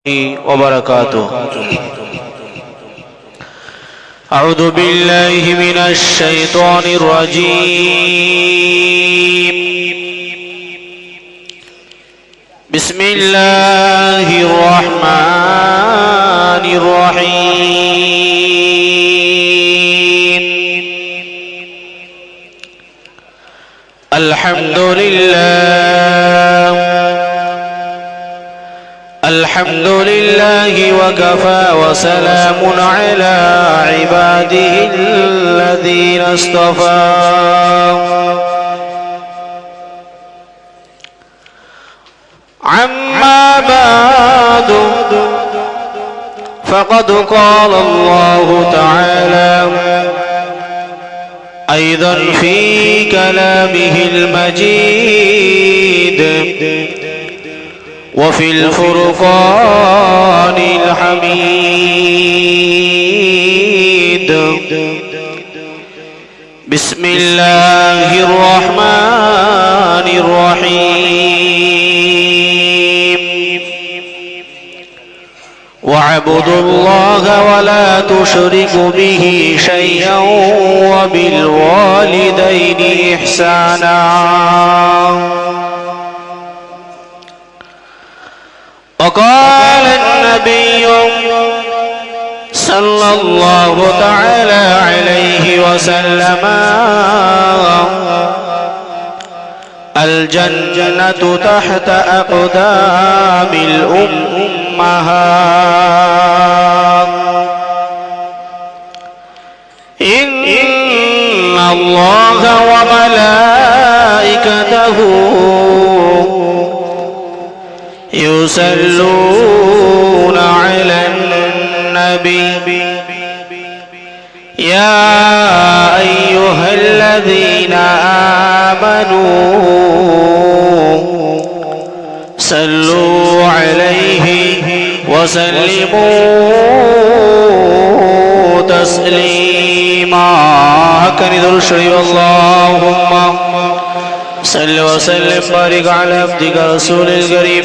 وبركاته. أعوذ بالله من الشيطان الرجيم. بسم الله الرحمن الرحيم. الحمد لله وكفى وسلام على عباده الذين اصطفى. عما بعد فقد قال الله تعالى أيضا في كلامه المجيد وفي الفرقان الحميد. بسم الله الرحمن الرحيم. واعبدوا الله ولا تشركوا به شيئا وبالوالدين إحسانا. وقال النبي صلى الله تعالى عليه وسلم الجنة تحت أقدام الأمهات. إن الله وملائكته يصلون على النبي يا أيها الذين آمنوا صلوا عليه وسلموا تسليما. كان يدل الشريف اللهم صل وسلم بارك على عبدك رسول الكريم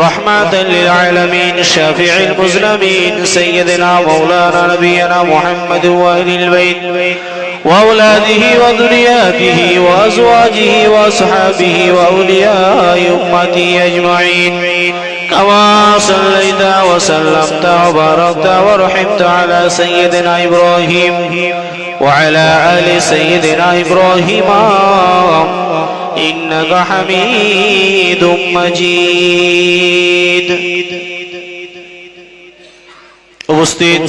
رحمة للعالمين شافع المسلمين سيدنا مولانا نبينا محمد وأهل البيت وأولاده وذرياته وأزواجه وأصحابه وأولياء أمته أجمعين. كما صليت وسلمت وباركت ورحمت على سيدنا إبراهيم وعلى آل سيدنا إبراهيم إنك حميد مجيد. উপস্থিত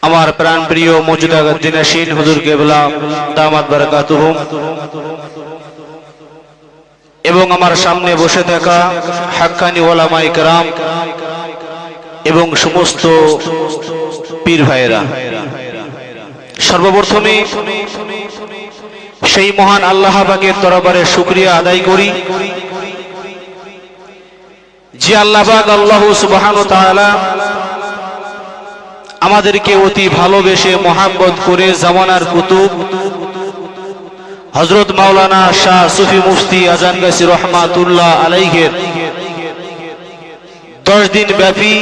আমার প্রাণ প্রিয় মওজুদা গদ্দিনাশীন হুজুর কেবলা দামাত বারাকাতুহুম এবং আমার সামনে বসে থাকা হাক্কানি ওলামায়ে কেরাম এবং সমস্ত পীর ভাইয়েরা, সর্বপ্রথমে সেই মহান আল্লাহ পাকের দরবারে শুকরিয়া আদায় করি যে আল্লাহ পাক আল্লাহ সুবহানাহু ওয়া তাআলা আমাদেরকে অতি ভালোবেসে মহব্বত করে জামানার কুতুব হযরত মাওলানা শাহ সুফি মুফতি আজান গাছি রহমাতুল্লাহ আলাইহির 10 দিন ব্যাপী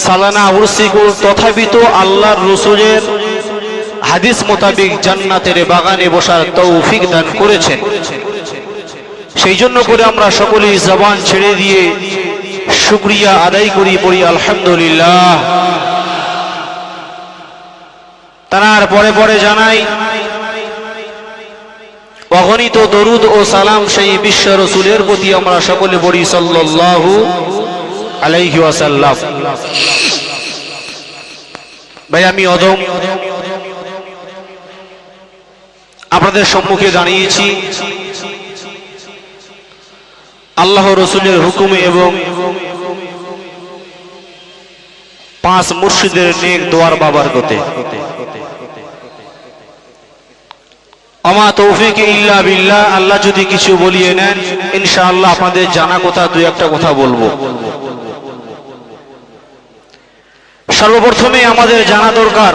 সালানা উরসিকুল তথাপিত আল্লাহর রাসূলের হাদিস মোতাবেক জান্নাতের বাগানে বসার তৌফিক দান করেছেন। সেই জন্য করে আমরা সকলেই জবান ছেড়ে দিয়ে শুকরিয়া আদায় করি, পড়ি আলহামদুলিল্লাহ। তার পরে পরে জানাই অগণিত দরুদ ও সালাম সেই বিশ্ব রাসূলের প্রতি আমরা সকলে পড়ি সাল্লাল্লাহু আলাইহি ওয়াসাল্লাম। ভাই, আমি অদম আপনাদের সম্মুখে দাঁড়িয়েছি আল্লাহ রাসূলের হুকুমে এবং 5 মুর্শিদের নেক দোয়ার বাবার গতে। আমা তৌফিক ইল্লা বিল্লাহ। আল্লাহ যদি কিছু বলিয়ে নেন ইনশাআল্লাহ আপনাদের জানা কথা দুই একটা কথা বলবো। সর্বপ্রথমে আমাদের জানা দরকার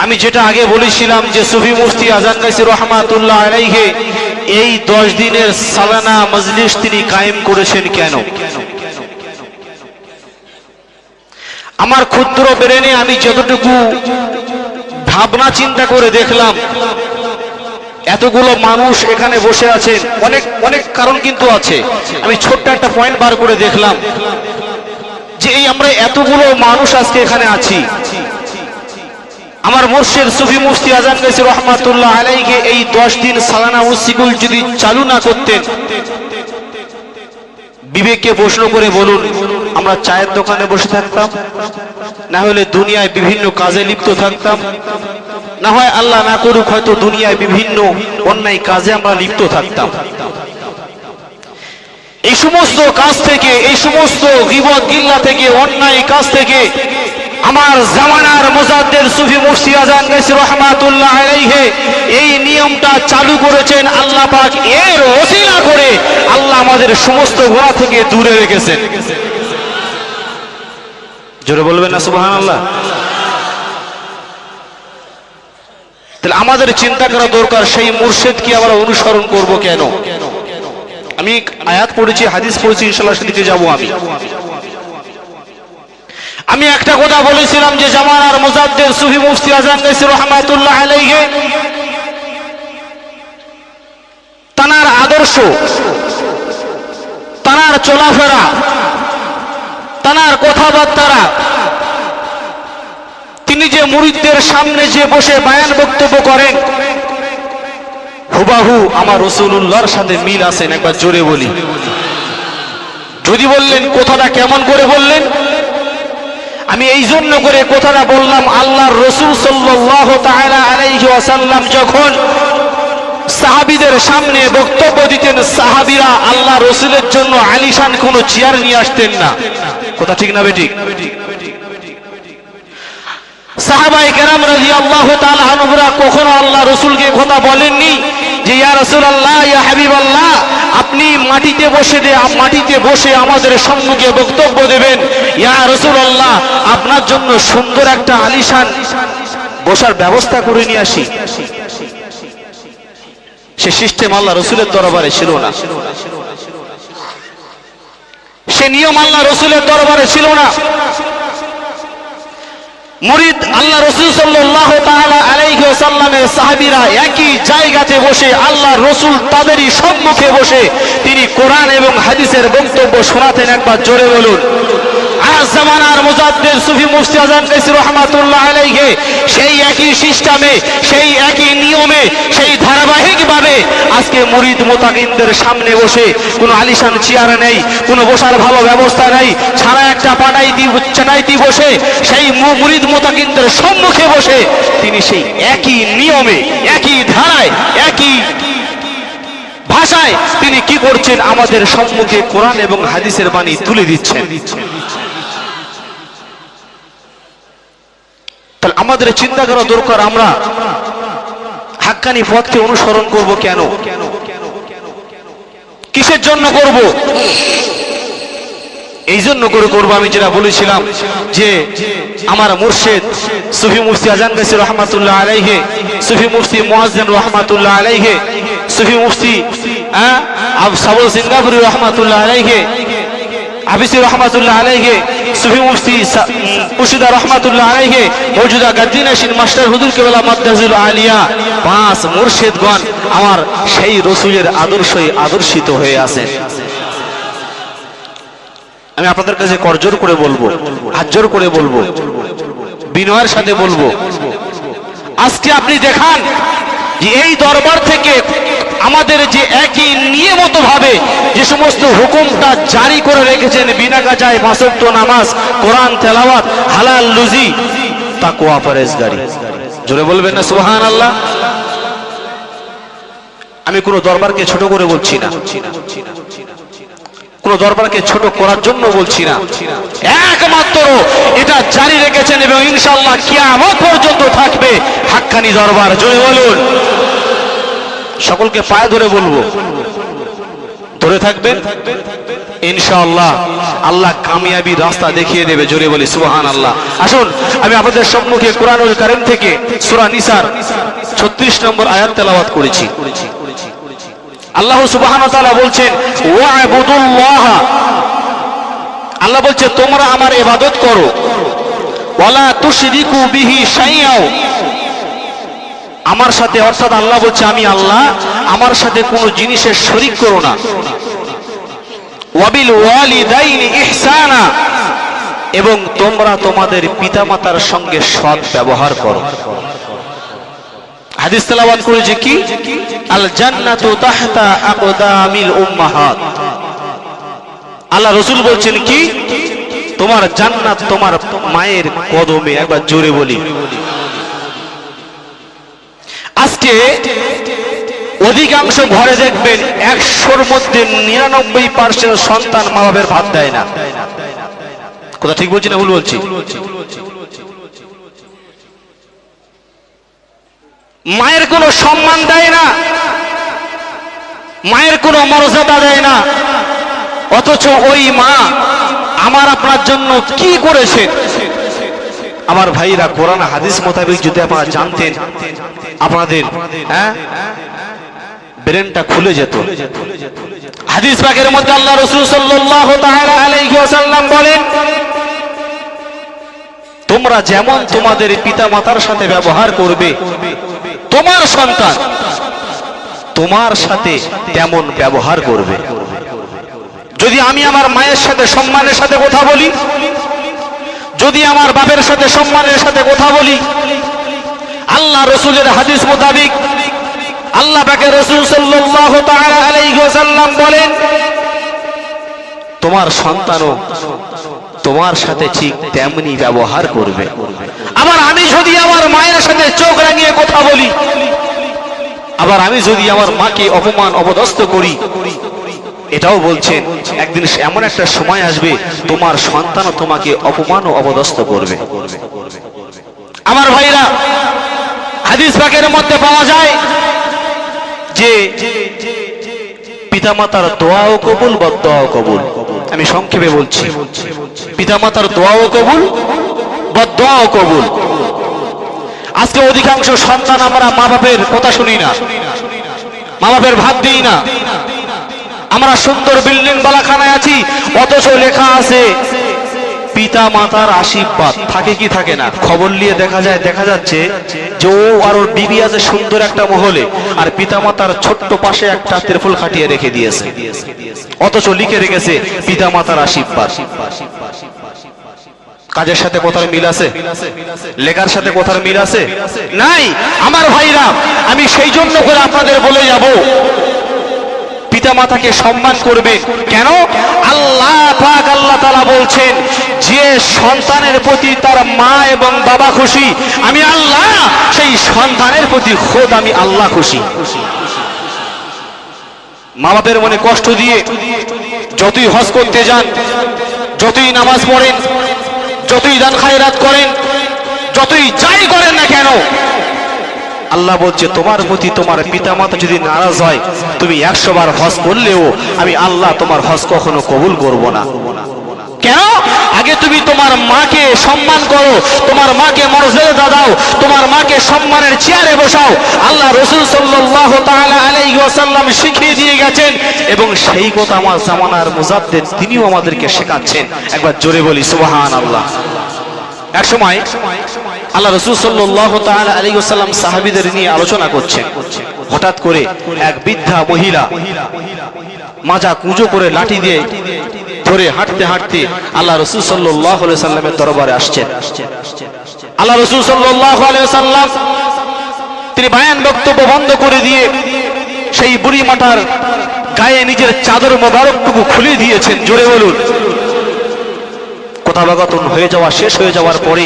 আমি যেটা আগে বলেছিলাম যে সুফি মুফতি আজান গাজী রহমাতুল্লাহ আলাইহি এই 10 দিনের সালানা মজলিস তিনি কায়েম করেছেন কেন? আমার ক্ষুদ্র ব্রেনে আমি যতটুকু ভাবনা চিন্তা করে দেখলাম, এতগুলো মানুষ এখানে বসে আছেন, অনেক অনেক কারণ কিন্তু আছে। আমি ছোট্ট একটা পয়েন্ট বার করে দেখলাম যে এই আমরা এতগুলো মানুষ আজকে এখানে আছি, আমার মুর্শিদ সুফি মুফতি আজান গাজী রহমাতুল্লাহ আলাইহি এই 10 দিন সালানা উরসিকুল যদি চালু না করতেন, বিবেককে প্রশ্ন করে বলুন, আমরা চায়ের দোকানে বসে থাকতাম, না হলে দুনিয়ায় বিভিন্ন কাজে লিপ্ত থাকতাম, না হয় আল্লাহ না করুক হয়তো দুনিয়ায় বিভিন্ন অন্যায় কাজে আমরা লিপ্ত থাকতাম। এই সমস্ত কাজ থেকে, এই সমস্ত গীবত গিল্লা থেকে, অন্যায় কাজ থেকে আমার জামানার মুজাদ্দিদ সুফি মুফতি আজান গাজী রহমাতুল্লাহ আলাইহি এই নিয়মটা চালু করেছেন। আল্লাহ পাক এর ওসিলা করে আল্লাহ আমাদের সমস্ত গুনাহ থেকে দূরে রেখেছেন। জোরে বলবেন না সুবহানাল্লাহ? তাহলে আমাদের চিন্তা করা দরকার, সেই মুর্শিদকে আমরা অনুসরণ করব কেন? আমি আয়াত পড়েছি, হাদিস পড়েছি, ইনশাআল্লাহ সেদিকে যাব। আমি একটা কথা বলেছিলাম যে জামানার মুজাদ্দিদ সুফি মুফতি আজান গাজী রহমাতুল্লাহ আলাইহি তানার আদর্শ, তানার চলাফেরা, তানার কথাবার্তা, তিনি যে মুরিদদের সামনে যে বসে বায়ান বক্তব্য করেন, হুবাহু আমার রাসূলুল্লাহর সাথে মিল আছেন। একবার জোরে বলি। যদি বললেন কথাটা কেমন করে বললেন, আমি এই জন্য করে কথাটা বললাম, আল্লাহর রাসূল সাল্লাল্লাহু তাআলা আলাইহি ওয়াসাল্লাম যখন সাহাবীদের সামনে বক্তব্য দিতেন, সাহাবীরা আল্লাহ রাসূলের জন্য আলিশান কোনো চেয়ার নিয়ে আসতেন না। কথা ঠিক না বেঠিক? সাহাবায়ে কেরাম রাদিয়াল্লাহু তাআলা আনহুরা কখনো আল্লাহ রাসূলকে কথা বলেননি যে ইয়া রাসূলুল্লাহ, ইয়া হাবিবাল্লাহ, আপনি মাটিতে বসে আমাদের সম্মুখে বক্তব্য দেবেন, ইয়া রাসূলুল্লাহ আপনার জন্য সুন্দর একটা আলিশান বসার ব্যবস্থা করে নিয়ে আসি। সে সিস্টেম আল্লাহ রাসূলের দরবারে ছিল না, সে নিয়ম আল্লাহ রাসূলের দরবারে ছিল না। মুরিদ আল্লাহ রাসূল সাল্লাল্লাহু তাআলা আলাইহি ওয়াসাল্লামের সাহাবীরা একই জায়গাতে বসে আল্লাহ রাসূল তাদেরই সম্মুখে বসে তিনি কোরআন এবং হাদিসের বক্তব্য শোনাতেন। একবার জোরে বলুন। আজ জামানার মুজাদ্দিদ সুফি মুফতি আজান গাজী রহমাতুল্লাহ আলাইহি সেই একই সিস্টেমে, সেই একই নিয়মে, সেই ধারাবাহিকভাবে আজকে মুরিদ মুতাকিনদের সামনে বসে কোনো আলিশান চেয়ার নেই, কোনো বসার ভালো ব্যবস্থা নেই, ছাড়া একটা চাটাইতি বসে সেই মুরিদ মুতাকিনদের সম্মুখে বসে তিনি সেই একই নিয়মে, একই ধারায়, একই ভাষায় তিনি কি করছেন, আমাদের সম্মুখে কোরআন এবং হাদিসের বাণী তুলে দিচ্ছেন। তাহলে আমাদের চিন্তা করা দরকার, আমরা হাক্কানি পথকে অনুসরণ করব কেন? কিসের জন্য করব? এই জন্য করে করবো, আমি যেটা বলেছিলাম যে আমার মুর্শিদ সুফি মুফতি আজান গাজী রহমাতুল্লাহ আলাইহি, সুফি মুফতি মুয়াজ্জিন রহমাতুল্লাহ আলাইহি, সুফি মুফতি সাবুল সিঙ্গাপুরি রহমাতুল্লাহ আলাইহি, হাফিজি রহমাতুল্লাহ আলাইহি, সুফি মুফতি মুর্শিদা রহমাতুল্লাহ আলাইহি, মওজুদা গাদ্দিনাশিন মাস্টার হুজুর কেবলা মাদ্দাজুল আলিয়া, 5 মুর্শিদগণ আমার সেই রাসূলের আদর্শই আদর্শিত হয়ে আছেন। আমি আপনাদের কাছে করজোর করে বলবো, হাত জোর করে বলবো, বিনয়ের সাথে বলবো, আজকে আপনি দেখান যে এই দরবার থেকে আমাদের যে একই নিয়মিত ভাবে যে সমস্ত হুকুমটা জারি করে রেখেছেন, বিনা গাজায় 5 ওয়াক্ত নামাজ, কোরআন তেলাওয়াত, হালাল রুজি, তাকওয়া পরহেজগারি, জোরে বলবেন না সুবহানাল্লাহ? আমি কোনো দরবারকে ছোট করে বলছি না, কোন দরবারকে ছোট করার জন্য বলছি না, একমাত্র এটা জারি রেখেছেন এবং ইনশাআল্লাহ কিয়ামত পর্যন্ত থাকবে হাক্কানি দরবার। জোরে বলুন। সকলকে পায়ে ধরে বলবো, ধরে থাকবেন ইনশাআল্লাহ আল্লাহ কামিয়াবির রাস্তা দেখিয়ে দেবে। জোরে বলি সুবহানাল্লাহ। আসুন আমি আপনাদের সম্মুখে কোরআনুল কারীম থেকে সূরা নিসার 36 নম্বর আয়াত তেলাওয়াত করেছি। আল্লাহ সুবহানাহু ওয়া তাআলা বলছেন ওয়া'বুদুল্লাহ, আল্লাহ বলছে তোমরা আমার ইবাদত করো, ওয়ালা তুশরিকু বিহি শাইআও, আমার সাথে, অর্থাৎ আল্লাহ বলছে আমি আল্লাহ, আমার সাথে কোনো জিনিসের শরীক করো না। ওয়াবিল ওয়ালিদাইনি ইহসানা, এবং তোমরা তোমাদের পিতামাতার সঙ্গে সৎ ব্যবহার করো। হাদিস তেলাওয়াত করেছে কি, আল জান্নাতু তাহতা আকদামিল উম্মাহাত, আল্লাহ রাসূল বলছেন কি, তোমার জান্নাত তোমার মায়ের কদমে। একবার জোরে বলি। আজকে অধিকাংশ ঘরে দেখবেন 100-র মধ্যে 99% সন্তান মা বাবার ভাত দেয় না। কথা ঠিক বলছি না ভুল বলছি? মায়ের কোনো সম্মান দেয় না, মায়ের কোনো মর্যাদা দেয় না, অথচ ওই মা আমার আপনার জন্য কি করেছে। আমার ভাইরা, কোরআন হাদিস মোতাবেক যদি আপনারা জানতেন, আপনাদের ব্রেনটা খুলে যেত। হাদিস পাকের মধ্যে আল্লাহ রাসূল সাল্লাল্লাহু তাআলা আলাইহি ওয়াসাল্লাম বলেন, তোমরা যেমন তোমাদের পিতামাতার সাথে ব্যবহার করবে, তোমার সন্তান তোমার সাথে তেমন ব্যবহার করবে। যদি আমি আমার মায়ের সাথে সম্মানের সাথে কথা বলি, যদি আমার বাপের সাথে সম্মানের সাথে কথা বলি, আল্লাহ রাসূলের হাদিস মোতাবেক আল্লাহ পাকের রাসূল সাল্লাল্লাহু তাআলা আলাইহি ওয়াসাল্লাম বলেন, তোমার সন্তানও তোমার সাথে ঠিক তেমনি ব্যবহার করবে। আবার আমি যদি আমার মায়ের সাথে চোখ রাঙিয়ে কথা বলি, আবার আমি যদি আমার মাকে অপমান অপদস্থ করি, এটাও বলছেন একদিন এমন একটা সময় আসবে তোমার সন্তানও তোমাকে অপমান ও অপদস্থ করবে। আমার ভাইরা, হাদিস পাকের মধ্যে পাওয়া যায় যে পিতামাতার দোয়াও কবুল, বদদোয়াও কবুল। আমি সংক্ষেপে বলছি, পিতামাতার দোয়াও কবুল, বদদোয়াও কবুল। আজকে অধিকাংশ সন্তান আমরা মা বাপের কথা শুনি না, মা বাপের ভাত দিই না। আমরা সুন্দর বিল্ডিং বালাখানায় আছি, অথচ লেখা আছে পিতা মাতার আশীর্বাদ। থাকে কি থাকে না? খবর নিয়ে দেখা যাচ্ছে যে ও আর ওর বিবি আছে সুন্দর একটা মহলে, আর পিতা মাতার ছোট্ট পাশে একটা তিরফুল খাটিয়ে রেখে দিয়েছে, অথচ লিখে রেখেছে পিতা মাতার আশীর্বাদ। কাজের সাথে কথার মিল আছে? লেখার সাথে কথার মিল আছে? নাই। আমার ভাইরা, আমি সেই জন্য করে আপনাদের বলে যাব, পিতামাতাকে সম্মান করবে। কেন? আল্লাহ পাক আল্লাহ তাআলা বলছেন, যে সন্তানের প্রতি তার মা এবং বাবা খুশি, আমি আল্লাহ সেই সন্তানের প্রতি খোদ আমি আল্লাহ খুশি। মা বাপের মনে কষ্ট দিয়ে যতই হজ করতে যান, যতই নামাজ পড়েন, যতই দান খায়রাত করেন, যতই যাই করেন না কেন, আল্লাহ বলছে তোমার প্রতি তোমার পিতামাতা যদি নারাজ হয়, তুমি 100 বার হজ করলেও আমি আল্লাহ তোমার হজ কখনো কবুল করব না। কেন? আগে তুমি তোমার মাকে সম্মান করো, তোমার মাকে মর্যাদা দাও, তোমার মাকে সম্মানের চেয়ারে বসাও। আল্লাহ রাসূল সাল্লাল্লাহু তাআলা আলাইহি ওয়াসাল্লাম শিখিয়ে দিয়ে গেছেন, এবং সেই কথা আমার জামানার মুজাদ্দিদ তিনিও আমাদেরকে শেখাচ্ছেন। একবার জোরে বলি সুবহানাল্লাহ। এক সময় আল্লাহ রাসূল সাল্লাল্লাহু তাআলা আলাইহি ওয়াসাল্লাম সাহাবীদের নিয়ে আলোচনা করছেন। হঠাৎ করে এক বৃদ্ধা মহিলা মাজা কুঁজো করে লাঠি দিয়ে ধরে হাঁটতে হাঁটতে আল্লাহ রাসূল সাল্লাল্লাহু আলাইহি ওয়াসাল্লামের দরবারে আসছেন। আল্লাহ রাসূল সাল্লাল্লাহু আলাইহি ওয়াসাল্লাম তিনি বয়ান বক্তব্য বন্ধ করে দিয়ে সেই বুড়ি মাতার গায়ে নিজের চাদর মোবারকটুকু খুলে দিয়েছেন। জোরে বলুন। কথাবাগতন হয়ে যাওয়া শেষ হয়ে যাওয়ার পরে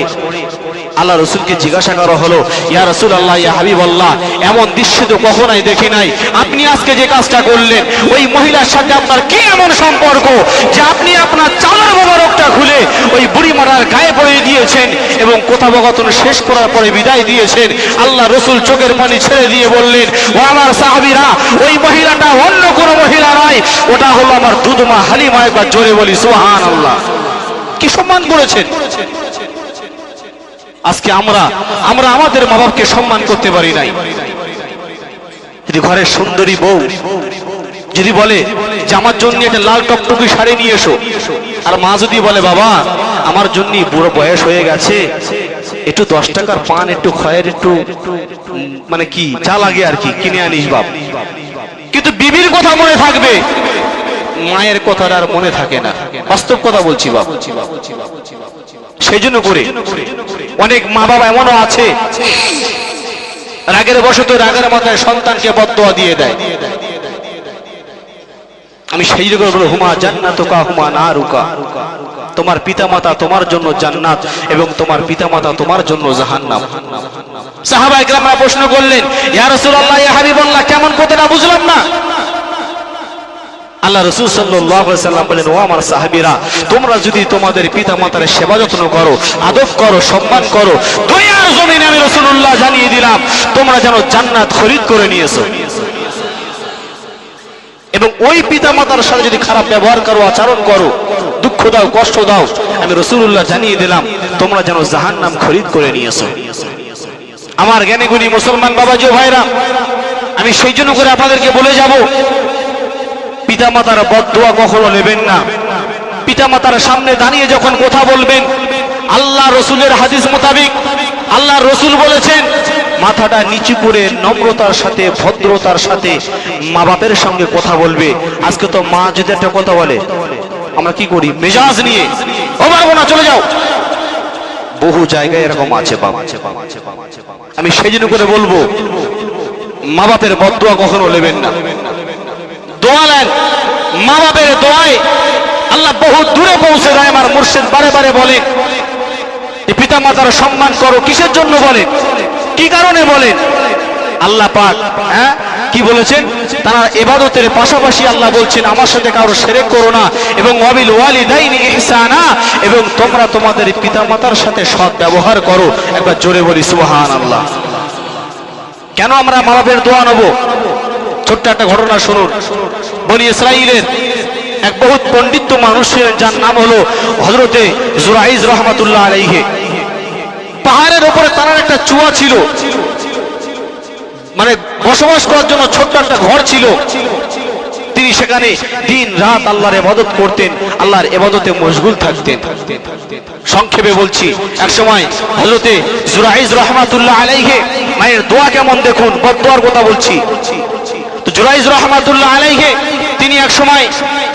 আল্লাহ রসুলকে জিজ্ঞাসা করা হলো, ইয়া রাসূলুল্লাহ, ইয়া হাবিবাল্লাহ, এমন দৃশ্য তো কখনোই দেখি নাই। আপনি আজকে যে কাজটা করলেন, ওই মহিলার সাথে আপনার কি এমন সম্পর্ক যে আপনি আপনার চাদর মোবারকটা খুলে ওই বুড়ি মারার গায়ে পরিয়ে দিয়েছেন এবং কথোপকথন শেষ করার পরে বিদায় দিয়েছেন? আল্লাহ রসুল চোখের পানি ছেড়ে দিয়ে বললেন, ও আমার সাহাবীরা, ওই মহিলাটা অন্য কোনো মহিলা নয়, ওটা হলো আমার দুধমা হালিমা। একবার জোরে বলি সুবহানাল্লাহ। কি সম্মান করেছেন! আজকে আমরা আমাদের মা বাপকে সম্মান করতে পারি নাই। যদি ঘরের সুন্দরী বউ যদি বলে যে আমার জন্য একটা লাল টকটকি শাড়ি নিয়ে এসো, আর মা যদি বলে, বাবা আমার জন্য বুড়ো বয়স হয়ে গেছে, একটু 10 টাকার পান, একটু খয়ের, একটু মানে কি যা লাগে আর কি কিনে আনিস বাপ, কিন্তু বিবির কথা মনে থাকবে, মায়ের কথা আর মনে থাকে না। বাস্তব কথা বলছি বাপ। সেই জন্য করে অনেক মা বাবা এমনও আছে, রাগের বশত রাগের মাথায় সন্তানকে বদদোয়া দিয়ে দেয়। আমি সেই জন্য বলবো, হুমা জান্নাতুকা হুমা নারুকা, তোমার পিতামাতা তোমার জন্য জান্নাত এবং তোমার পিতামাতা তোমার জন্য জাহান্নাম। সাহাবায়ে কেরামরা প্রশ্ন করলেন, ইয়া রাসূলুল্লাহ, ইয়া হাবিবাল্লাহ, কেমন কথাটা বুঝলাম না। আল্লাহ রাসূল সাল্লাল্লাহু আলাইহি ওয়াসাল্লাম বলেন, ও আমার সাহাবীরা, তোমরা যদি তোমাদের পিতামাতার সেবা যত্ন করো, আদব করো, সম্মান করো, দুনিয়ার জমিনে আমি রাসূলুল্লাহ জানিয়ে দিলাম তোমরা যেন জান্নাত খরিদ করে নিয়েছো। এবং ওই পিতামাতার সাথে যদি খারাপ ব্যবহার করো, আচরণ করো, দুঃখ দাও, কষ্ট দাও, আমি রাসূলুল্লাহ জানিয়ে দিলাম তোমরা যেন জাহান্নাম খরিদ করে নিয়েছো। আমার জ্ঞানীগুণী মুসলমান বাবাজি ও ভাইরা, আমি সেই জন্য করে আপনাদেরকে বলে যাব, পিতামাতার বদদোয়া কখনো নেবেন না। পিতামাতার সামনে দাঁড়িয়ে যখন কথা বলবেন, আল্লাহ রসুলের হাদিস মোতাবেক আল্লাহ রসুল বলেছেন, মাথাটা নিচু করে নম্রতার সাথে, ভদ্রতার সাথে মা বাপের সঙ্গে কথা বলবে। আজকে তো মা যদি একটা কথা বলে, আমরা কি করি, মেজাজ নিয়ে, ও পারবো না, চলে যাও। বহু জায়গায় এরকম আছে বাবা। আমি সেই জন্য করে বলবো, মা বাপের বদদোয়া কখনো নেবেন না। দোয়া নেন, মা বাপের দোয়ায় আল্লাহ বহু দূরে পৌঁছে যায়। আমার মুর্শিদ বারে বারে বলে, পিতা মাতার সম্মান করো। কিসের জন্য বলেন, কি কারণে বলেন? আল্লাহ পাক কি বলেছেন? তারা ইবাদতের পাশাপাশি আল্লাহ বলছেন, আমার সাথে কারো শিরক করো না, এবং ওয়াবিল ওয়ালিদাইনি ইহসানা, এবং তোমরা তোমাদের পিতা মাতার সাথে সৎ ব্যবহার করো। একবার জোরে বলি সুবহানাল্লাহ। কেন আমরা মা বাপের দোয়া নেব? ছোট্ট একটা ঘটনা শুনুন। বনি ইসরাইলের এক বহুত পণ্ডিত মানুষ ছিলেন, যার নাম হলো হযরতে জুরাইজ রাহমাতুল্লাহ আলাইহি। পাহাড়ের উপরে তার একটা চুয়া ছিল, মানে বসবাস করার জন্য ছোট্ট একটা ঘর ছিল। তিনি সেখানে দিন রাত আল্লাহর ইবাদত করতেন, আল্লাহর ইবাদতে মশগুল থাকতেন। সংক্ষেপে বলছি, এক সময় হযরতে জুরাইজ রাহমাতুল্লাহ আলাইহি মায়ের দোয়া কেমন দেখুন, বদদোয়ার কথা বলছি। তো জুরাইজ রাহমাতুল্লাহ আলাইহি তিনি এক সময়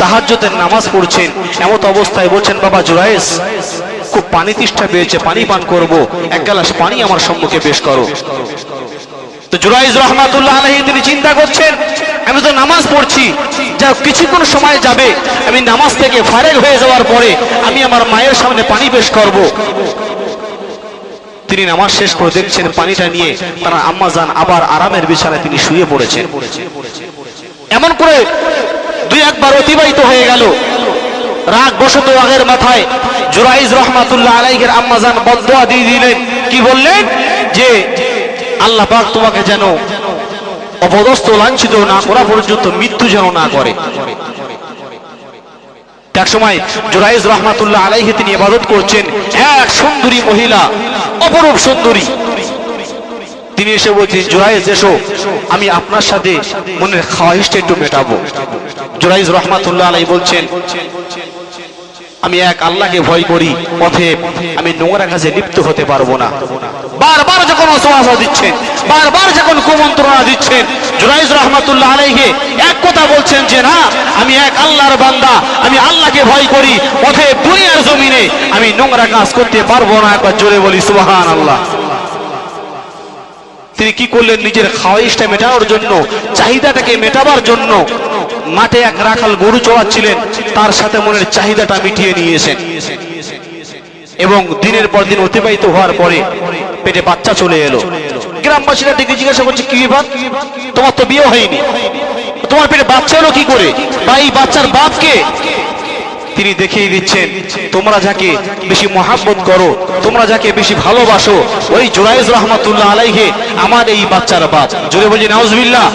তাহাজ্জুদের নামাজ পড়ছেন, এমত অবস্থায় বলছেন, বাবা জুরাইজ, খুব পানি তৃষ্ণা পেয়েছে, পানি পান করব, এক গ্লাস পানি আমার সম্মুখে পেশ করো। তো জুরাইজ রাহমাতুল্লাহ আলাইহি তিনি চিন্তা করছেন, আমি তো নামাজ পড়ছি, যা কিছুক্ষণ সময় যাবে, আমি নামাজ থেকে ফারেগ হয়ে যাওয়ার পরে আমি আমার মায়ের সামনে পানি পেশ করব। তিনি নামাজ শেষ করে দেখছেন পানিটা নিয়ে তার আম্মা জান আবার আরামের বিছানায় তিনি শুয়ে পড়েছেন। এমন করে দুই একবার অতিবাহিত হয়ে গেল। রাগ বশত রাগের মাথায় জুরাইজ রাহমাতুল্লাহ আলাইহির আম্মা জান বদদোয়া দিয়ে দিলেন। কি বললেন? যে আল্লাহ পাক তোমাকে যেন অপদস্থ লাঞ্ছিত না করা পর্যন্ত মৃত্যু যেন না করে। এক সময় জুরাইজ রাহমাতুল্লাহ আলাইহি তিনি ইবাদত করছেন, এক সুন্দরী মহিলা, অপরূপ সুন্দরী, তিনি এসে বলছেন, জুরাইজ এসো, আমি আপনার সাথে মনের খাওয়াইশটা একটু মেটাবো। জুরাইজ রাহমাতুল্লাহ আলাইহি বলছেন, আমি এক আল্লাহকে ভয় করি, অতএব আমি নোংরা কাজে লিপ্ত হতে পারবো না। বারবার যখন ওয়াসওয়াসা দিচ্ছেন, বারবার যখন কুমন্ত্রণা দিচ্ছেন, জুরাইজ রাহমাতুল্লাহ আলাইহি এক কথা বলছেন যে না, আমি এক আল্লাহর বান্দা, আমি আল্লাহকে ভয় করি, অতএব দুনিয়ার জমিনে আমি নোংরা কাজ করতে পারবো না। একবার জোরে বলি সুবহানাল্লাহ। তিনি কি করলেন? নিজের খাওয়াইশটা মেটানোর জন্য, চাহিদাটাকে মেটাবার জন্য মাঠে এক রাখাল গরু চড়াচ্ছিলেন, তার সাথে মনের চাহিদাটা মিটিয়ে নিয়েছেন। এবং দিনের পর দিন অতিবাহিত হওয়ার পরে পেটে বাচ্চা চলে এলো। গ্রামবাসীরা ডেকে জিজ্ঞাসা করছে, কি ব্যাপার, তোমার তো বিয়ে হয়নি, তোমার পেটে বাচ্চা হলো কি করে, বা এই বাচ্চার বাপ কে? তিনি দেখিয়ে দিচ্ছেন, তোমরা যাকে বেশি মহাব্বত করো, তোমরা যাকে বেশি ভালোবাসো, ওই জুরাইজ রহমাতুল্লাহ আলাইহি আমার এই বাচ্চার বাপ। জোরে বলি নাউজুবিল্লাহ।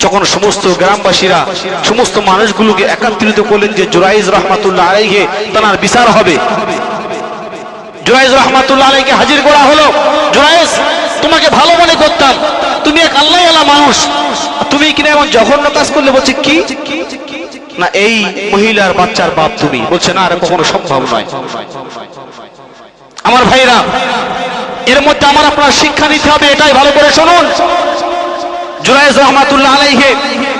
যখন সমস্ত গ্রামবাসীরা সমস্ত মানুষগুলোকে একত্রিত করলেন যে জুরাইজ রহমাতুল্লাহ আলাইহি তার বিচার হবে, জুরাইজ রহমাতুল্লাহ আলাইহিকে হাজির করা হলো। জুরাইজ, তোমাকে ভালো মনে করতাম, তুমি এক আল্লাহওয়ালা মানুষ, তুমি কিনা এমন জঘন্য কাজ করলে। বলছে কি না, এই মহিলার বাচ্চার বাপ তুমি। বলছে না, আর কখনো সম্ভব নয়। আমার ভাইরা, এর মধ্যে আমার আপনার শিক্ষা নিতে হবে, এটাই ভালো করে শুনুন। জুরাইজ রহমাতুল্লাহ আলাইহি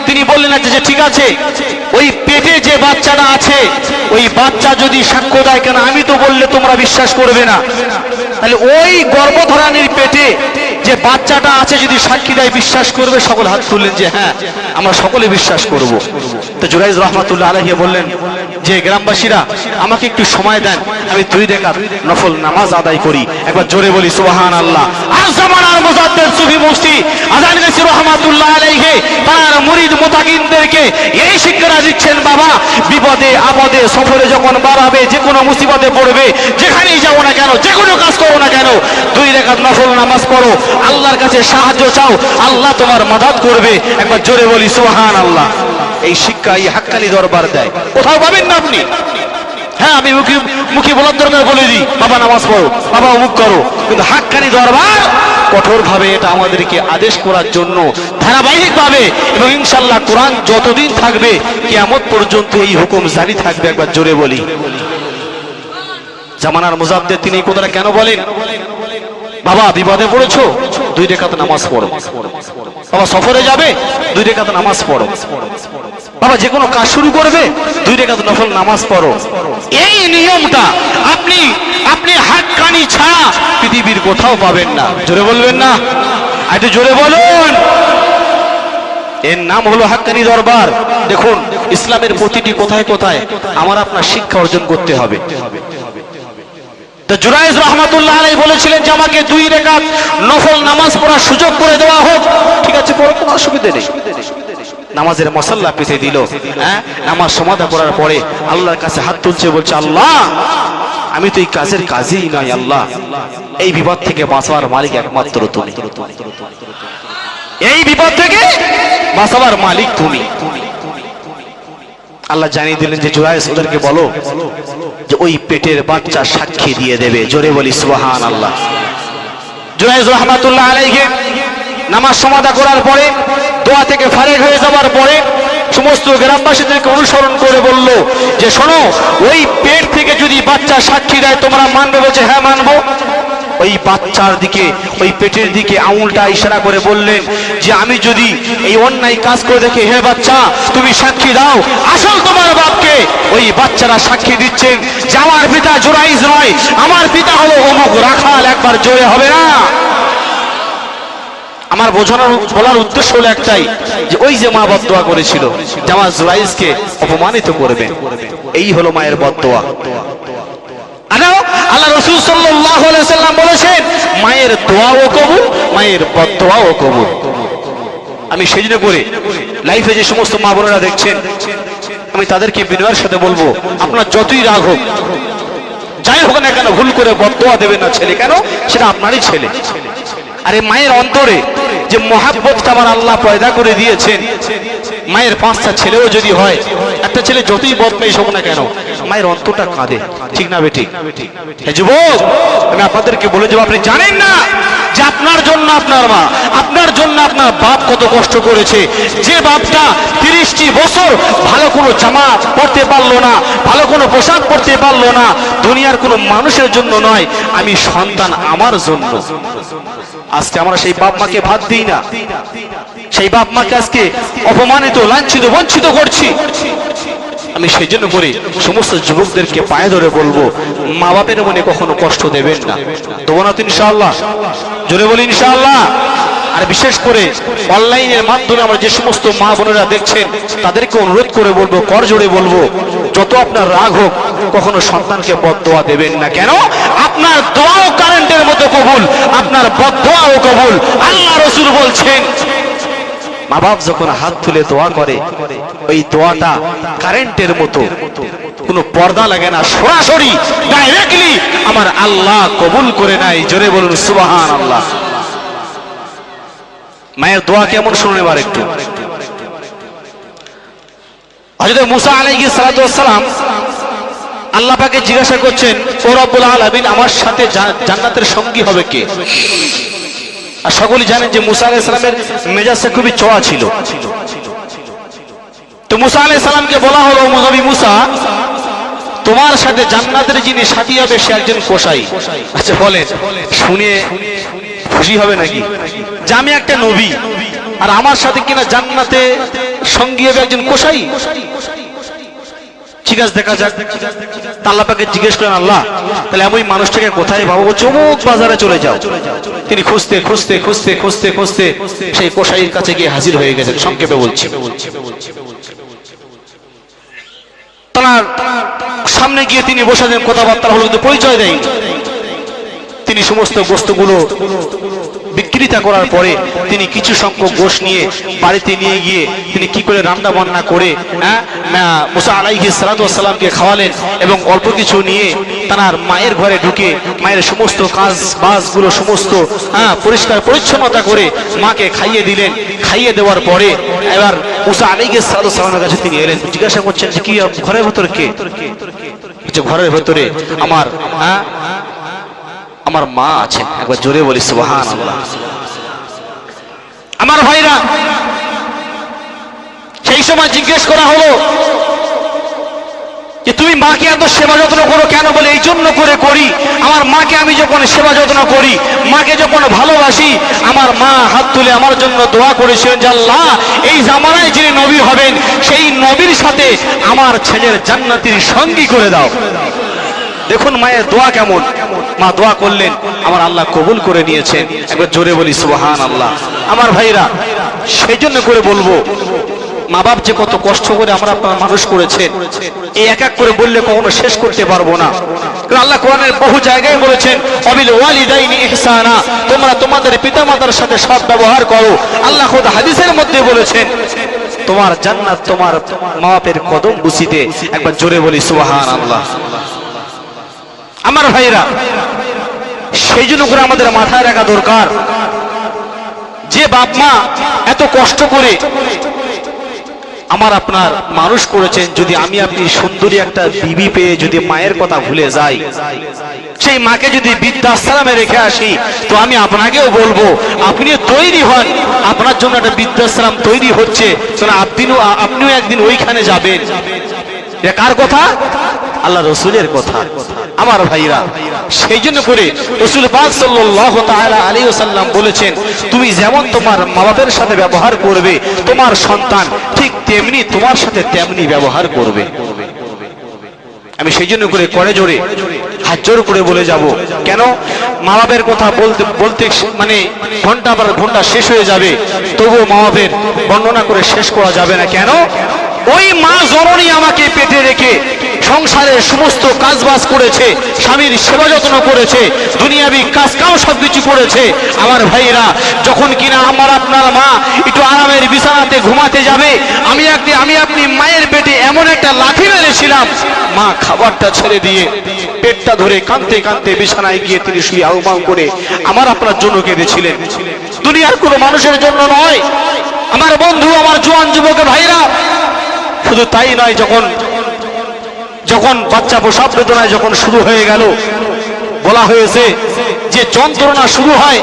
তিনি বললেন যে ঠিক আছে, ওই পেটে যে বাচ্চাটা আছে ওই বাচ্চা যদি সাক্ষ্য দেয়, কেন আমি তো বললে তোমরা বিশ্বাস করবে না, তাহলে ওই গর্ভধারণের পেটে যে বাচ্চাটা আছে যদি সাক্ষী দেয় বিশ্বাস করবে। সকল হাত তুললেন যে হ্যাঁ, আমরা সকলে বিশ্বাস করব। তো জুরাইজ রহমাতুল্লাহ আলাইহি বললেন যে গ্রামবাসীরা আমাকে একটু সময় দেন, আমি 2 রাকাত নফল নামাজ আদায় করি। একবার জোরে বলি সুবহানাল্লাহ। আর জামানার মুজাদ্দিদ সুফি মুফতি আযান গাছি রহমাতুল্লাহ আলাইহি তার মুরিদ মুতাকিনদেরকে এই শিক্ষা দিচ্ছেন, বাবা বিপদে আপদে সফরে যখন বার হবে, যে কোনো মুসিবতে পড়বে, যেখানেই যাও না কেন, যে কোনো কাজ করো না কেন, 2 রাকাত নফল নামাজ পড়ো, আল্লাহর কাছে সাহায্য চাও, আল্লাহ তোমার মাদদ করবে। একবার জোরে বলি সুবহানাল্লাহ। এই শিক্ষা এই হাক্কানি দরবার দেয়, কোথাও পাবেন না আপনি। হ্যাঁ, আমি মুখে বলার দরকার বলে দিই, বাবা নামাজ পড়ো, বাবা অমুক করো, কিন্তু হাক্কানি দরবার কঠোরভাবে এটা আমাদেরকে আদেশ করার জন্য ধারাবাহিকভাবে, এবং ইনশাআল্লাহ কোরআন যতদিন থাকবে কিয়ামত পর্যন্ত এই হুকুম জারি থাকবে। একবার জোরে বলি। জামানার মুজাদ্দিদ তিনি এই কথাটা কেন বলেন? বাবা বিপদে পড়েছো, 2 রাকাত নামাজ পড়ো। বাবা সফরে যাবে, 2 রাকাত নামাজ পড়ো। বাবা যে কোনো কাজ শুরু করবে, 2 রাকাত নফল নামাজ পড়ো। এই নিয়মটা আপনি হাক্কানি ছাড়া পৃথিবীর কোথাও পাবেন না। জোরে বলবেন না? একটু জোরে বলুন। এর নাম হলো হাক্কানি দরবার। দেখুন, ইসলামের প্রতিটি কোথায় কোথায় আমার আপনার শিক্ষা অর্জন করতে হবে। তো জুরাইজ রহমাতুল্লাহ আলাইহি বলেছিলেন যে আমাকে 2 রাকাত নফল নামাজ পড়ার সুযোগ করে দেওয়া হোক। ঠিক আছে, পড়ো, কোনো অসুবিধা নেই। নামাজের মশাল্লা পেতে দিল। হ্যাঁ, নামাজ সমাধা করার পরে আল্লাহর কাছে হাত তুলছে, বলছে আল্লাহ আমি তো এই কাজের কাজেই নয়, আল্লাহ এই বিপদ থেকে বাঁচাবার মালিক একমাত্র তুমি, এই বিপদ থেকে বাঁচাবার মালিক তুমি। আল্লাহ জানিয়ে দিলেন যে জুরাইজ ওদেরকে বলো যে ওই পেটের বাচ্চা সাক্ষী দিয়ে দেবে। জোরে বলি সুবহানাল্লাহ। জুরাইজ রহমাতুল্লাহ আলাইহি নামাজ সমাধা করার পরে, দোয়া থেকে ফারেগ হয়ে যাওয়ার পরে সমস্ত গ্রামবাসীদেরকে অনুসরণ করে বলল যে শোনো, ওই পেট থেকে যদি বাচ্চা সাক্ষী দেয় তোমরা মানবে? বলছে হ্যাঁ মানবো। ওই বাচ্চার দিকে, ওই পেটের দিকে আঙুলটা ইশারা করে বললেন যে আমি যদি এই অন্যায় কাজ করে দেখি, হে বাচ্চা তুমি সাক্ষী দাও আসল তোমার বাপকে। ওই বাচ্চারা সাক্ষী দিচ্ছেন যে আমার পিতা জুরাইজ নয়, আমার পিতা হলো অমুক রাখাল। একবার জোরে হবে না? আমার বলার উদ্দেশ্য হলো একটাই, যে ওই যে মা বদদোয়া করেছিল যে আমার জুরাইজকে অপমানিত করবে, এই হলো মায়ের বদদোয়া। আল্লাহ রাসূল সাল্লাল্লাহু আলাইহি সাল্লাম বলেছেন মায়ের দোয়াও কবুল, মায়ের বদদোয়াও কবুল। আমি সেজন্য করে লাইফে যে সমস্ত মা বোনেরা দেখছেন, আমি তাদেরকে বিনয়ের সাথে বলবো, আপনার যতই রাগ হোক, যাই হোক না কেন, ভুল করে বদদোয়া দেবেন না ছেলে। কেন? সেটা আপনারই ছেলে। আরে মায়ের অন্তরে যে মহাব্বতটা আমার আল্লাহ পয়দা করে দিয়েছেন, মায়ের 5টা ছেলেও যদি হয়, একটা ছেলে যতই বদমাইশ হোক না কেন, মায়ের অন্তরটা কাঁদে। ঠিক না বেঠিক? হ্যাঁ যুবক, আমি আপনাদেরকে বলে যাবো, আপনি জানেন না যে আপনার জন্য আপনার মা, আপনার জন্য আপনার বাপ কত কষ্ট করেছে। যে বাপটা 30টি বছর ভালো কোনো জামা পরতে পারলো না, ভালো কোনো পোশাক পরতে পারলো না, দুনিয়ার কোনো মানুষের জন্য নয়, আমি সন্তান আমার জন্য। আজকে আমরা সেই বাপ মাকে ভাত দিই না, সেই বাপ মাকে আজকে অপমানিত, লাঞ্ছিত, বঞ্চিত করছি। আমি সেই জন্য করে সমস্ত যুবকদেরকে পায়ে ধরে বলবো, মা বাপের মনে কখনো কষ্ট দেবেন না। দেবো না তো ইনশাআল্লাহ? জোরে বলি ইনশাআল্লাহ। আর বিশেষ করে অনলাইনের মাধ্যমে আমরা যে সমস্ত মা বোনেরা দেখছেন তাদেরকে অনুরোধ করে বলবো, করজোড়ে বলবো, যত আপনার রাগ হোক কখনো সন্তানকে বদদোয়া দেবেন না। কেন? আপনার দোয়াও কারেন্টের মতো কবুল, আপনার বদদোয়াও কবুল। আল্লাহ রাসূল বলছেন, মা বাপ যখন হাত তুলে দোয়া করে ওই দোয়াটা কারেন্টের মতো, কোনো পর্দা লাগে না, সরাসরি ডাইরেক্টলি আমার আল্লাহ কবুল করে নেয়। জোরে বলুন সুবহানাল্লাহ। মায়ের দোয়া কেমন শুনুন এবার একটু। হযরত মুসা আলাইহিস সালাতু ওয়াস সালাম আল্লাহ পাকে জিজ্ঞাসা করছেন, ও রব্বুল আলামিন, আমার সাথে জান্নাতের সঙ্গী হবে কে? আর সকলেই জানেন যে মুসা আলাইহিস সালামের মেজাজটা খুবই চড়া ছিল। তো মুসা আলাইহিস সালামকে বলা হলো, নবী মুসা, তোমার সাথে জান্নাতের যিনি সাথী হবে সে একজন কসাই। আচ্ছা বলেন, শুনে খুশি হবে নাকি যে আমি একটা নবী আর আমার সাথে কিনা জান্নাতে সঙ্গী হবে একজন কসাই? ঠিক আছে, দেখা যাক। আল্লাহ পাকে জিজ্ঞেস করেন, আল্লাহ তাহলে আমি মানুষটাকে কোথায় পাবো? চমক বাজারে চলে যাও। তিনি খুঁজতে খুঁজতে খুঁজতে খুঁজতে খুঁজতে সেই কসাইয়ের কাছে গিয়ে হাজির হয়ে গেছেন। সংক্ষেপে বলছি, তার সামনে গিয়ে তিনি বসেছেন, কথাবার্তা হলো, কিন্তু পরিচয় দেয়। তিনি সমস্ত বস্তুগুলো বিক্রিতা করার পরে তিনি কিছু সংখ্যক গোশ নিয়ে বাড়িতে নিয়ে গিয়ে তিনি কি করে রান্না বান্না করে মুসা আলাইহিস সালাতু ওয়াস সালামকে খাওয়ালেন এবং অল্প কিছু নিয়ে তার মায়ের ঘরে ঢুকে মায়ের সমস্ত কাজ বাজগুলো সমস্ত পরিষ্কার পরিচ্ছন্নতা করে মাকে খাইয়ে দিলেন। খাইয়ে দেওয়ার পরে এবার মুসা আলাইহিস সালাতু ওয়াস সালামের কাছে তিনি এলেন, জিজ্ঞাসা করছেন যে কি ঘরের ভেতর কে? যে ঘরের ভেতরে আমার মা আছেন। একবার জোরে বলি সুবহানাল্লাহ। আমার ভাইরা, সেই সময় জিজ্ঞেস করা হলো যে তুমি মাকে এত সেবা যত্ন করো কেন? বলে এই জন্য করে করি, আমার মাকে আমি যখন সেবা যত্ন করি, মাকে যখন ভালোবাসি, আমার মা হাত তুলে আমার জন্য দোয়া করেছিলেন যে আল্লাহ এই জামানায় যিনি নবী হবেন সেই নবীর সাথে আমার ছেলের জান্নাতের সঙ্গী করে দাও। দেখুন মায়ের দোয়া কেমন, মা দোয়া করলেন, আমার আল্লাহ কবুল করে নিয়েছেন। একবার জোরে বলি সুবহানাল্লাহ। আমার ভাইরা, সেই জন্য করে বলবো, মা বাপ যে কত কষ্ট করে আমরা মানুষ করেছেন, এই এক এক করে বললে কখনো শেষ করতে পারবো না। কারণ আল্লাহ কোরআনের বহু জায়গায় বলেছেন, অবিল ওয়ালিদাইনি ইহসানা, তোমরা তোমাদের পিতামাতার সাথে সৎ ব্যবহার করো। আল্লাহ খোদ হাদিসের মধ্যে বলেছেন, তোমার জান্নাত তোমার মা বাপের কদম বুসিতে। একবার জোরে বলি সুবহানাল্লাহ। আমার ভাইরা, সেই জন্য করে আমাদের মাথায় রাখা দরকার যে বাপ মা এত কষ্ট করে আমার আপনার মানুষ করেছেন, যদি আমি আপনি সুন্দরী একটা বিবি পেয়ে যদি মায়ের কথা ভুলে যাই, সেই মাকে যদি বৃদ্ধাশ্রমে রেখে আসি, তো আমি আপনাকেও বলবো আপনিও তৈরি হন, আপনার জন্য একটা বৃদ্ধাশ্রম তৈরি হচ্ছে, আপনিও একদিন ওইখানে যাবেন। কার কথা? আল্লাহ রসুলের কথা। আমার ভাইরা, সেই জন্য করে রাসূল পাক সাল্লাল্লাহু তাআলা আলাইহি ওয়াসাল্লাম বলেছেন, তুমি যেমন তোমার মা বাবার সাথে ব্যবহার করবে, তোমার সন্তান ঠিক তেমনি তোমার সাথে তেমনি ব্যবহার করবে। আমি সেই জন্য করে করে জোরে হাত জোর করে বলে যাব, কেন? মা বাবার কথা বলতে বলতে মানে ঘন্টা পর ঘন্টা শেষ হয়ে যাবে, তবুও মা বাবার বর্ণনা করে শেষ করা যাবে না। কেন? ওই মা জননী আমাকে পেটে রেখে সংসারের সমস্ত কাজবাজ করেছে, স্বামীর সেবা যত্ন করেছে, দুনিয়াবি কাজকাম সবকিছু করেছে। আমার ভাইয়েরা, যখন কিনা আমার আপনার মা একটু আরামের বিছানাতে ঘুমাতে যাবে, আমি আপনি মায়ের পেটে এমন একটা লাথি মেরেছিলাম, মা খাবারটা ছেড়ে দিয়ে পেটটা ধরে কাঁদতে কাঁদতে বিছানায় গিয়ে তিনি শুয়ে আউমাউ করে আমার আপনার জন্য কেঁদেছিলেন, দুনিয়ার কোনো মানুষের জন্য নয়। আমার বন্ধু, আমার জোয়ান যুবক ভাইরা, শুধু তাই নয়, যখন বাচ্চা প্রসব বেদনায় যখন শুরু হয়ে গেল, বলা হয়েছে যে যন্ত্রণা শুরু হয়,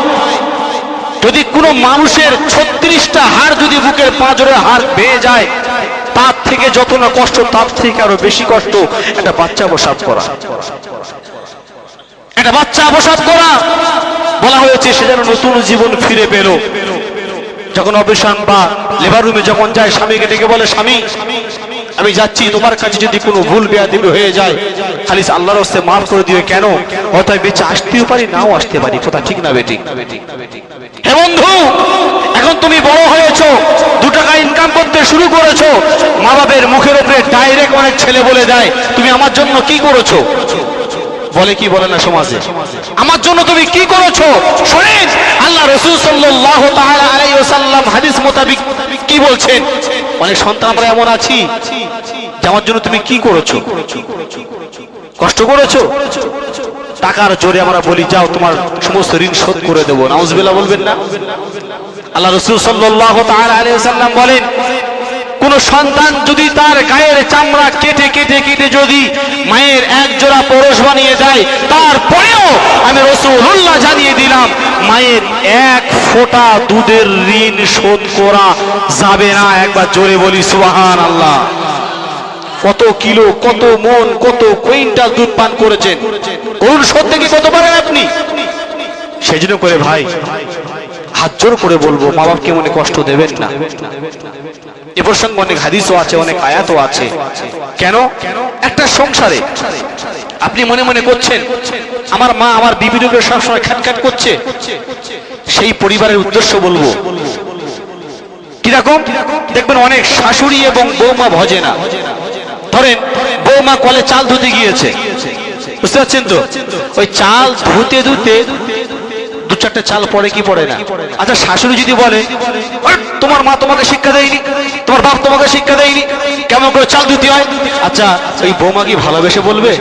যদি কোনো মানুষের 36টা হাড় যদি বুকের পাঁজরের হাড় বেয়ে যায়, তার থেকে যত না কষ্ট, তার থেকে আরো বেশি কষ্ট একটা বাচ্চা প্রসব করা। একটা বাচ্চা প্রসব করা বলা হয়েছে সে যেন নতুন জীবন ফিরে পেল। যখন অপারেশন বা লেবার রুমে যখন যায়, স্বামীকে ডেকে বলে, স্বামী আমি যাচ্ছি, তোমার কাছে যদি কোনো ভুল বেয়াদবি হয়ে যায় খালি আল্লাহর রাস্তায় মাফ করে দিও। কেন? হয়তো বেঁচে আসতেও পারি, নাও আসতে পারি। কথা ঠিক না বেটি? হে বন্ধু, এখন তুমি বড় হয়েছো, 2 টাকা ইনকাম করতে শুরু করেছো, মা বাবার মুখের উপরে ডাইরেক্ট অনেক ছেলে বলে দেয় তুমি আমার জন্য কি করেছো? বলে কি বলে না সমাজে, আমার জন্য তুমি কি করেছো? শুনেন আল্লাহ রাসূল সাল্লাল্লাহু তাআলা আলাইহি ওয়াসাল্লাম হাদিস মোতাবেক কি বলছেন? অনেক সন্তান আমরা এমন আছি যে আমার জন্য তুমি কি করেছো? কষ্ট করেছো? টাকার জোরে আমরা বলি যাও তোমার সমস্ত ঋণ শোধ করে দেবো। নাউজুবিল্লাহ বলবেন না? আল্লাহ রাসূল সাল্লাল্লাহু তাআলা আলাইহি ওয়াসাল্লাম বলেন কোন সন্তান যদি তার গায়ের চামড়া কেটে কেটে কেটে যদি মায়ের এক জোড়া পরশ বানিয়ে দেয়, তারপরেও আমি রাসূলুল্লাহ জানিয়ে দিলাম মায়ের 1 ফোঁটা দুধের ঋণ শোধ করা যাবে না। একবার জোরে বলি সুবহানাল্লাহ। কত কিলো, কত মন, কত কুইন্টাল দুধ পান করেছেন, করুন শোধ থেকে কত পারেন আপনি? সেই জন্য করে ভাই হাত জোর করে বলবো মা বাপকে মনে কষ্ট দেবেন না। এ প্রসঙ্গে অনেক হাদিসও আছে, অনেক আয়াতও আছে। কেন? একটা সংসারে আপনি মনে মনে করছেন আমার মা আমার বিবির উপরে সবসময় খ্যাটখ্যাট করছে, সেই পরিবারের উদ্দেশ্য বলবো কিরকম দেখবেন অনেক শাশুড়ি এবং বৌমা ভজে না। ধরেন বৌমা কলে চাল ধুতে গিয়েছে, বুঝতে পারছেন তো, ওই চাল ধুতে ধুতে 2-4টা চাল পড়ে কি পড়ে না? আচ্ছা শাশুড়ি যদি বলে তোমার মা তোমাকে শিক্ষা দেয়নি, তোমার বাপ তোমাকে শিক্ষা দেয়নি, কেমন করে চাল ধুতে হয়? আচ্ছা ওই বৌমা কি ভালোবেসে বলবে?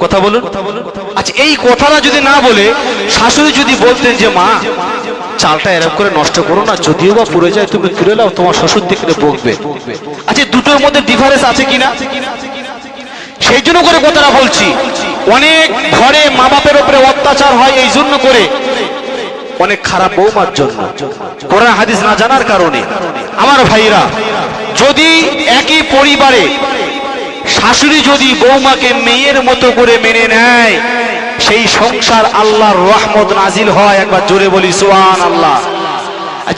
কথা বলুন। আচ্ছা এই কথাটা যদি না বলে শাশুড়ি যদি বলতেন যে মা চালটা এরকম করে নষ্ট করো না, যদিও বা পুড়ে যায় তুমি তুলে নাও, তোমার শ্বশুর দেখলে বকবে। আচ্ছা দুটোর মধ্যে ডিফারেন্স আছে কিনা? সেই জন্য করে কথাটা বলছি। অনেক ঘরে মা বাপের উপরে অত্যাচার হয় এই জন্য করে, অনেক খারাপ বৌমার জন্য, কোরআন হাদিস না জানার কারণে। আমার ভাইরা, যদি একই পরিবারে শাশুড়ি যদি বৌমাকে মেয়ের মতো করে মেনে নেয়, সেই সংসার আল্লাহর রহমত নাজিল হয়। একবার জোরে বলি সুবহানাল্লাহ।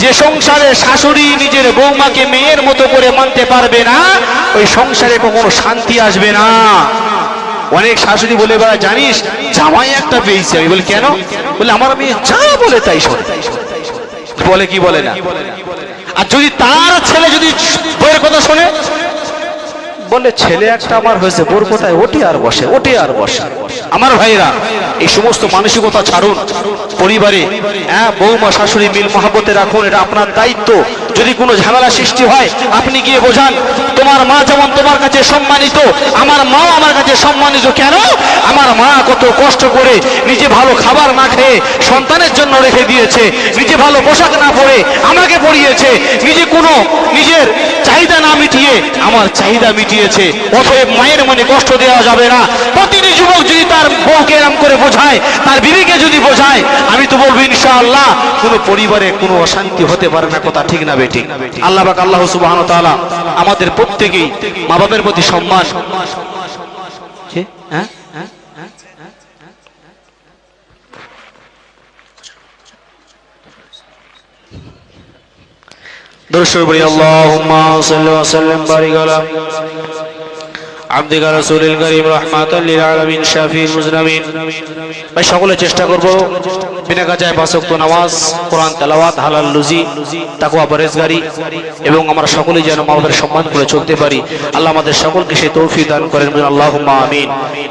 যে সংসারে শাশুড়ি নিজের বৌমাকে মেয়ের মতো করে মানতে পারবে না, ওই সংসারে কখনো শান্তি আসবে না। অনেক শাশুড়ি বলে বেড়া জানিস জামাই একটা পেয়েছি। আমি বলি কেন? বলে আমার মেয়ে যা বলে তাই শোনে। বলে কি বলে না? আর যদি তার ছেলে যদি বইয়ের কথা শোনে, বলে ছেলে একটা আমার হয়েছে, বোর কোথায় ওটি আর বসে, ওটি আর বসে। আমার ভাইরা এই সমস্ত মানসিকতা ছাড়ুন। পরিবারে বৌমা শাশুড়ি মিল মহব্বতে রাখুন, এটা আপনার দায়িত্ব। যদি কোনো ঝামেলা সৃষ্টি হয় আপনি গিয়ে বোঝান তোমার মা যেমন তোমার কাছে সম্মানিত, আমার মাও আমার কাছে সম্মানিত। কেন? আমার মা কত কষ্ট করে নিজে ভালো খাবার না খেয়ে সন্তানের জন্য রেখে দিয়েছে, নিজে ভালো পোশাক না পরে আমাকে পরিয়েছে, নিজে কোনো নিজের চাহিদা না মিটিয়ে আমার চাহিদা মিটিয়েছে। অতএব মায়ের মনে কষ্ট দেওয়া যাবে না। প্রতিটি যুবক যদি তার বউকে এরকম করে বোঝায়, তার বিবিকে যদি বোঝায়, আমি তো বলবো ইনশাআল্লাহ কোনো পরিবারে কোনো অশান্তি হতে পারে না। কথা ঠিক না বেঠিক? আল্লাহ পাক আল্লাহ সুবহানাহু ওয়া তাআলা আমাদের প্রত্যেকেই মা বাবার প্রতি সম্মান, দরুদ পড়ি আল্লাহুম্মা সাল্লি ওয়া সাল্লিম বারিক আলা আবদিকা রাসূলিল কারীম রাহমাতাল লিল আলামিন শাফিউল মুজলামিন। ভাই সকলে চেষ্টা করব বিনা কাজায় 5 ওয়াক্ত নামাজ, কোরআন তেলাওয়াত, হালাল রুজি, তাকওয়া পরহেজগারি এবং আমরা সকলেই যেন মা বাবার সম্মান করে চলতে পারি। আল্লাহ আমাদের সকলকে সেই তৌফিক দান করেন। আল্লাহুম্মা আমিন।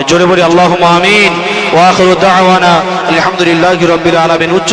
জোরে বলি আল্লাহুম্মা আমিন। ওয়া আখিরু দাওয়ানা আলহামদুলিল্লাহি রাব্বিল আলামিন। উচ্চ